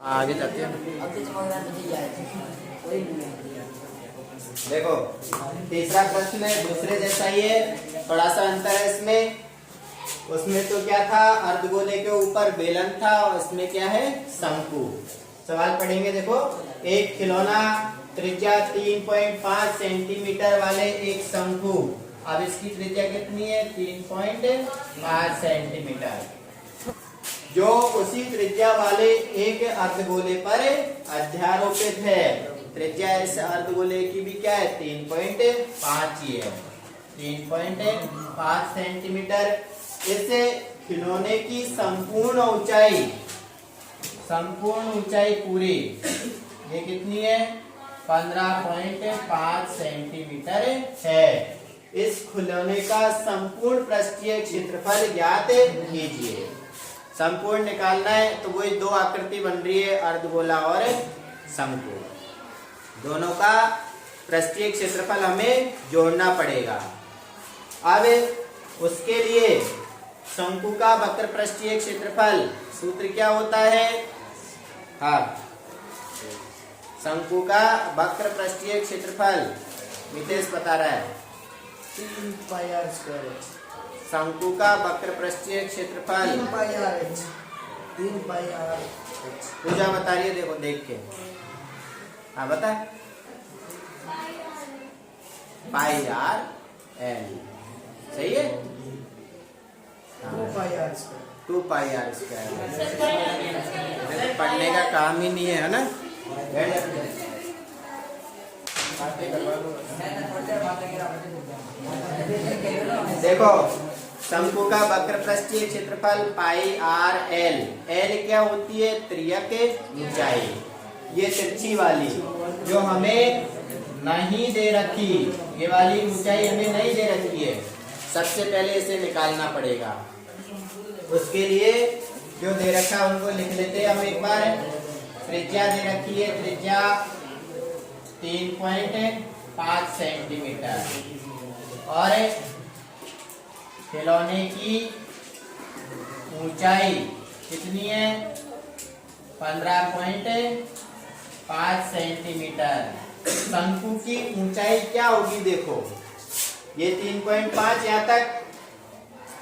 आगे जाते हैं। देखो तीसरा प्रश्न है, दूसरे जैसा ही है, थोड़ा सा अंतर है इसमें। उसमें तो क्या था, अर्धगोले के ऊपर बेलन था और इसमें क्या है, शंकु। सवाल पढ़ेंगे। देखो, एक खिलौना त्रिज्या 3.5 सेंटीमीटर वाले एक शंकु। अब इसकी त्रिज्या कितनी है, 3.5 सेंटीमीटर, जो उसी त्रिज्या वाले एक अर्धगोले पर अध्यारोपित है। त्रिज्या इस अर्धगोले की भी क्या है, 3.5 ही है, 3.5 सेंटीमीटर। इस खिलौने की संपूर्ण ऊंचाई पूरी ये कितनी है, 15.5 सेंटीमीटर है। इस खिलौने का संपूर्ण पृष्ठीय क्षेत्रफल ज्ञात कीजिए। संपूर्ण निकालना है तो वही दो आकृति बन रही है, अर्धगोला और शंकु। दोनों का पृष्ठीय क्षेत्रफल हमें जोड़ना पड़ेगा। अब उसके लिए शंकु का वक्र पृष्ठीय क्षेत्रफल सूत्र क्या होता है, हाँ, शंकु का वक्र पृष्ठीय क्षेत्रफल मितेश बता रहा है, 3πr²। शंकु का वक्र पृष्ठीय क्षेत्रफल 3πr। पूजा बता रही है, देखो देख के, हाँ बता, πr/l सही है, 2πr²। 2πr²। पढ़ने का काम ही नहीं है ना। देखो, शंकु का वक्र पृष्ठीय क्षेत्रफल πr/l। l क्या होती है, त्रियक ऊंचाई। ये तिरछी वाली जो हमें नहीं दे रखी, ये वाली ऊंचाई हमें नहीं दे रखी है, सबसे पहले इसे निकालना पड़ेगा। उसके लिए जो दे रखा उनको लिख लेते हैं हम एक बार। त्रिज्या दे रखी है, त्रिज्या 3.5 सेंटीमीटर और खिलौने की ऊंचाई कितनी है, 15.5 सेंटीमीटर। शंकु की ऊंचाई क्या होगी, देखो ये 3.5 यहाँ तक,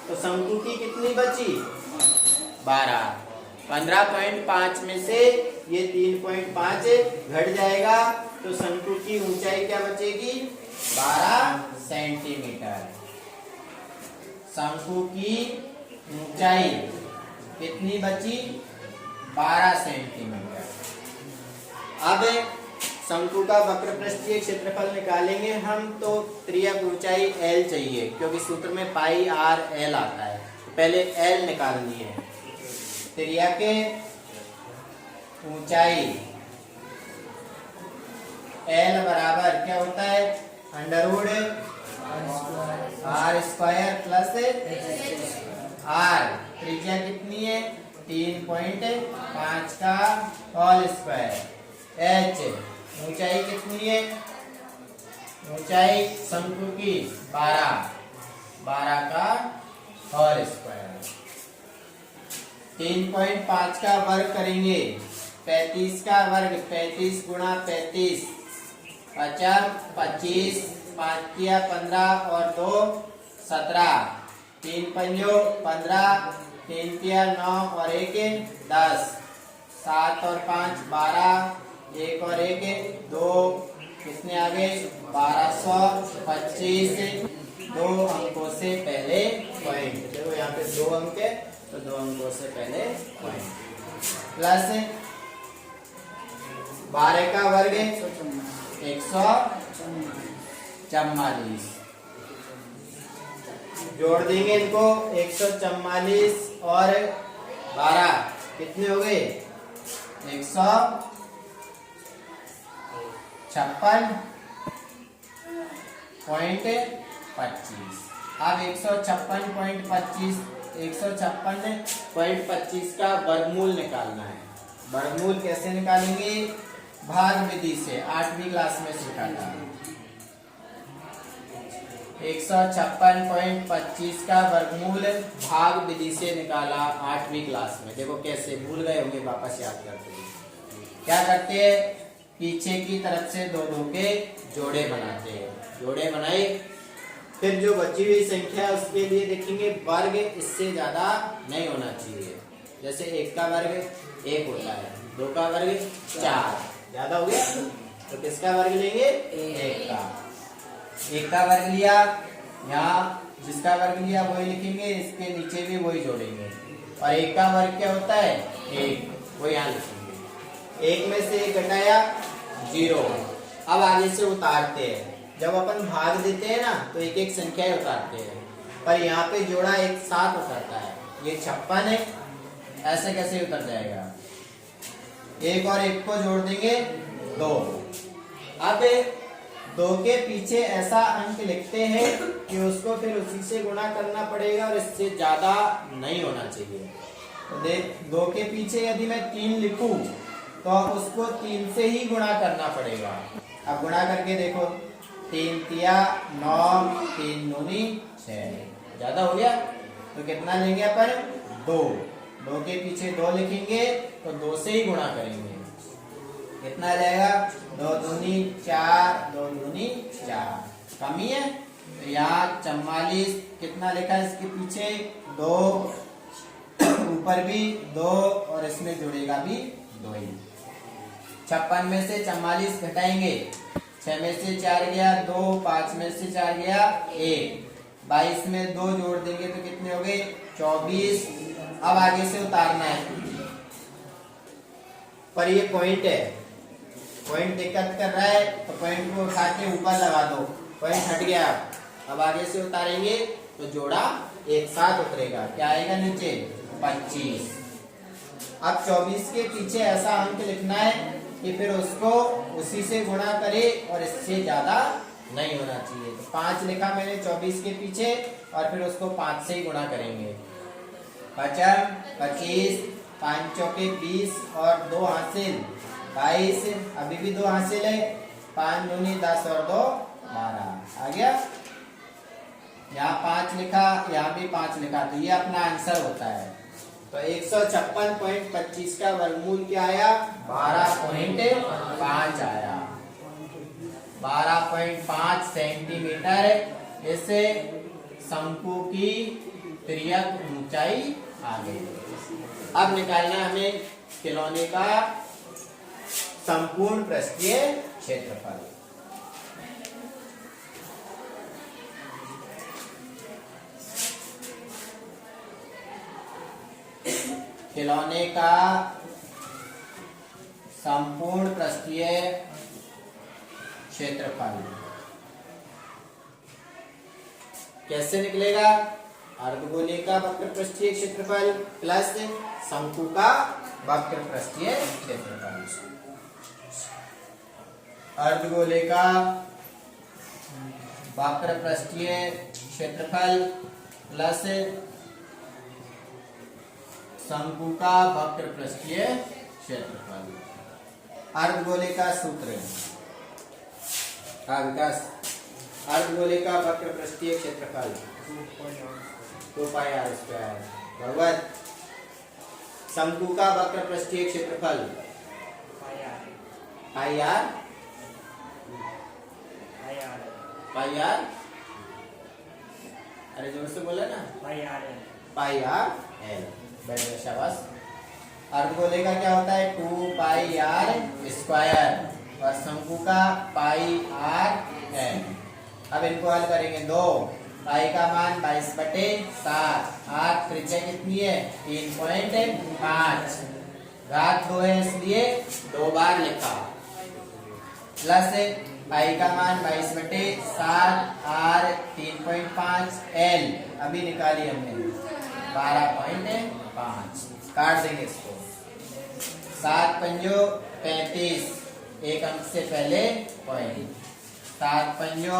तो शंकु की कितनी बची, 12। 15.5 में से ये 3.5 घट जाएगा तो शंकु की ऊंचाई क्या बचेगी, 12 सेंटीमीटर। शंकु की ऊंचाई कितनी बची, 12 सेंटीमीटर। अब शंकु का वक्र पृष्ठीय क्षेत्रफल निकालेंगे हम, तो त्रियक ऊंचाई l चाहिए, क्योंकि सूत्र में πr/l आता है। तो पहले l निकालनी है। त्रियक ऊंचाई l बराबर क्या होता है, √ r² प्लस r। त्रिज्या कितनी है, 3.5 का होल स्क्वायर। h ऊंचाई कितनी है, ऊंचाई शंकु की 12 का होल स्क्वायर। 3.5 का वर्ग करेंगे, 35 का वर्ग, 35 गुणा 35, 25, 5 किया 15 और 2 17, 3 पंजो 15, 3 किया 9 और 1 10, 7 और 5 12, 1 और 1 2, कितने आ गए, 1225। 2 अंकों से पहले पॉइंट, देखो यहाँ पे 2 अंक है तो 2 अंकों से पहले पॉइंट, प्लस 12 का वर्ग 144। जोड़ देंगे इनको, 144 और 12 कितने हो गए, 156.25। अब 156.25 का वर्गमूल निकालना है। वर्गमूल कैसे निकालेंगे, भाग विधि से, 8वीं क्लास में सिखा था। 156.25 का वर्गमूल भाग विधि से निकाला 8वीं क्लास में। देखो कैसे, भूल गए होंगे, वापस याद करते हैं। क्या करते हैं, पीछे की तरफ से दो दो के जोड़े बनाते हैं, जोड़े बनाए। फिर जो बची हुई संख्या उसके लिए देखेंगे वर्ग इससे ज्यादा नहीं होना चाहिए। जैसे 1 का वर्ग 1 होता है, 2 का वर्ग 4, ज्यादा हो गया तो किसका वर्ग लेंगे, 1 का। 1 का वर्ग लिया, यहाँ जिसका वर्ग लिया वही लिखेंगे, इसके नीचे भी वही जोड़ेंगे। और 1 का वर्ग क्या होता है, 1, वो यहाँ लिखेंगे। 1 में से 1 घटाया 0। अब आगे से उतारते हैं। जब अपन भाग देते हैं ना तो एक एक संख्या उतारते हैं, पर यहाँ पे जोड़ा एक साथ उतरता है। ये 56 है, ऐसे कैसे उतर जाएगा, 1 और 1 को जोड़ देंगे 2। अब 2 के पीछे ऐसा अंक लिखते हैं कि उसको फिर उसी से गुणा करना पड़ेगा और इससे ज्यादा नहीं होना चाहिए। तो देख, 2 के पीछे यदि मैं 3 लिखूं तो उसको 3 से ही गुणा करना पड़ेगा। अब गुणा करके देखो, 3 तिया 9, 3 दूनी 6, ज्यादा हो गया तो कितना लेंगे अपन, 2। 2 के पीछे 2 लिखेंगे तो 2 से ही गुणा करेंगे, कितना रहेगा, 2 दूनी 4, 2 दूनी 4, कमी है। तो यहाँ 44 कितना लिखा है इसके पीछे, 2, ऊपर भी 2 और इसमें जुड़ेगा भी 2 ही। 56 में से 44 घटाएंगे, 6 में से 4 गया 2, 5 में से 4 गया 1, 22 में 2 जोड़ देंगे तो कितने हो गए, 24। अब आगे से उतारना है, पर ये पॉइंट है, पॉइंट दिक्कत कर रहा है तो पॉइंट को उठा के ऊपर लगा दो, पॉइंट हट गया। अब आगे से उतारेंगे तो जोड़ा एक साथ उतरेगा, क्या आएगा नीचे, 25। अब 24 के पीछे ऐसा अंक लिखना है कि फिर उसको उसी से गुणा करे और इससे ज्यादा नहीं होना चाहिए। तो 5 लिखा मैंने 24 के पीछे और फिर उसको 5 से ही गुणा करेंगे। 55, 25, 5 चौके 20 और 2 हासिल 22, अभी भी 2 हासिल है, 5 दूनी 10 और 2 12, आ गया। यहाँ 5 लिखा, यहाँ भी 5 लिखा, तो ये अपना आंसर होता है। तो 156.25 का वर्गमूल क्या आया, 12.5 आया, 12.5 सेंटीमीटर। इससे शंकु की तिर्यक ऊंचाई आ गई। अब निकालना है हमें खिलौने का संपूर्ण पृष्ठीय क्षेत्रफल। खिलौने का संपूर्ण पृष्ठीय क्षेत्रफल कैसे निकलेगा, अर्धगोले का वक्र पृष्ठीय क्षेत्रफल प्लस शंकु का वक्र पृष्ठीय क्षेत्रफल। अर्धगोले का वक्र पृष्ठीय क्षेत्रफल प्लस शंकु का वक्र पृष्ठीय क्षेत्रफल। अर्धगोले का सूत्र विकास, अर्धगोले का वक्र पृष्ठीय क्षेत्रफल 2πr², बराबर शंकु का वक्र पृष्ठीय क्षेत्रफल πr, अरे जोर से बोला ना, πr/l, शाबाश। अर्धगोले का क्या होता है, 2πr² और शंकु का πr/l। अब इनको हल करेंगे, 2 पाई का मान 22/7, 8 त्रिज्या कितनी है, 3.5, घात 2 है इसलिए 2 बार लिखा, प्लस पाई का मान 22/7 r 3.5 l, अभी निकाली हमने 12.5, काट देंगे इसको। 7 पंजो 35, एक अंक से पहले पॉइंट, 7 पंजो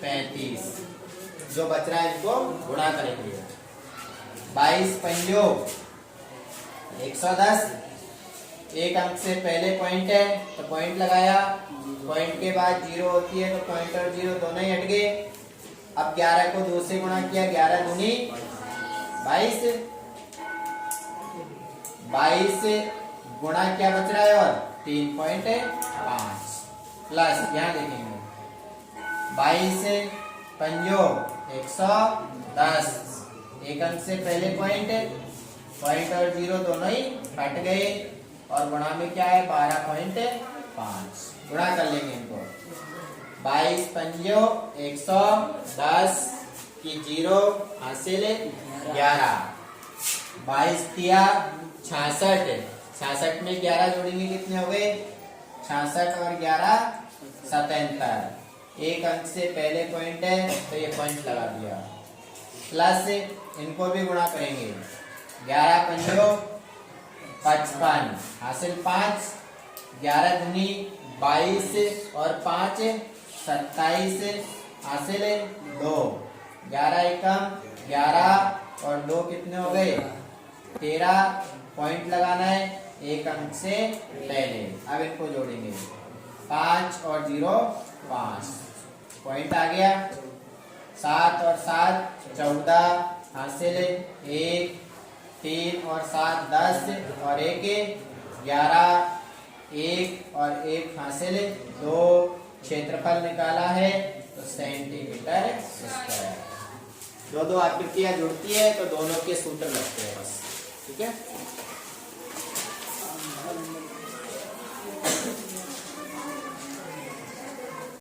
35, जो बच रहा है इनको गुणा करेंगे। 22 पंजो 110, एक अंक से पहले पॉइंट है तो पॉइंट लगाया, पॉइंट के बाद 0 होती है तो पॉइंट और 0 दोनों ही हट गए। अब 11 को 2 से गुणा किया, 11 दूनी 22, 22 गुणा क्या बच रहा है, और 3.5 प्लस यहाँ देखेंगे 22 पंजो 110, एक अंक से पहले पॉइंट और जीरो दोनों ही हट गए, और गुणा में क्या है 12.5, गुणा कर लेंगे इनको। 22 पंजो 110 की जीरो हासिल 11, 22 दिया 66, 66 में 11 जोड़ेंगे कितने हो गए 66 और 11 77, एक अंक से पहले पॉइंट है तो ये पॉइंट लगा दिया, प्लस इनको भी गुणा करेंगे 11 पंजो 55 हासिल 5, 11 दूनी 22 और 5 27 हासिल 2, 11 एकम 11 और 2 कितने हो गए 13, पॉइंट लगाना है एक अंक से पहले। अब इनको जोड़ेंगे 5 और 0 5, पॉइंट आ गया, 7 और 7 14 हासिल 1, 3 और 7 10 और 1 11, 1 और 1 हासिल 2, क्षेत्रफल निकाला है तो सेंटीमीटर स्क्वायर। दो आकृतियां जुड़ती है तो दोनों के सूत्र लगते हैं बस, ठीक है।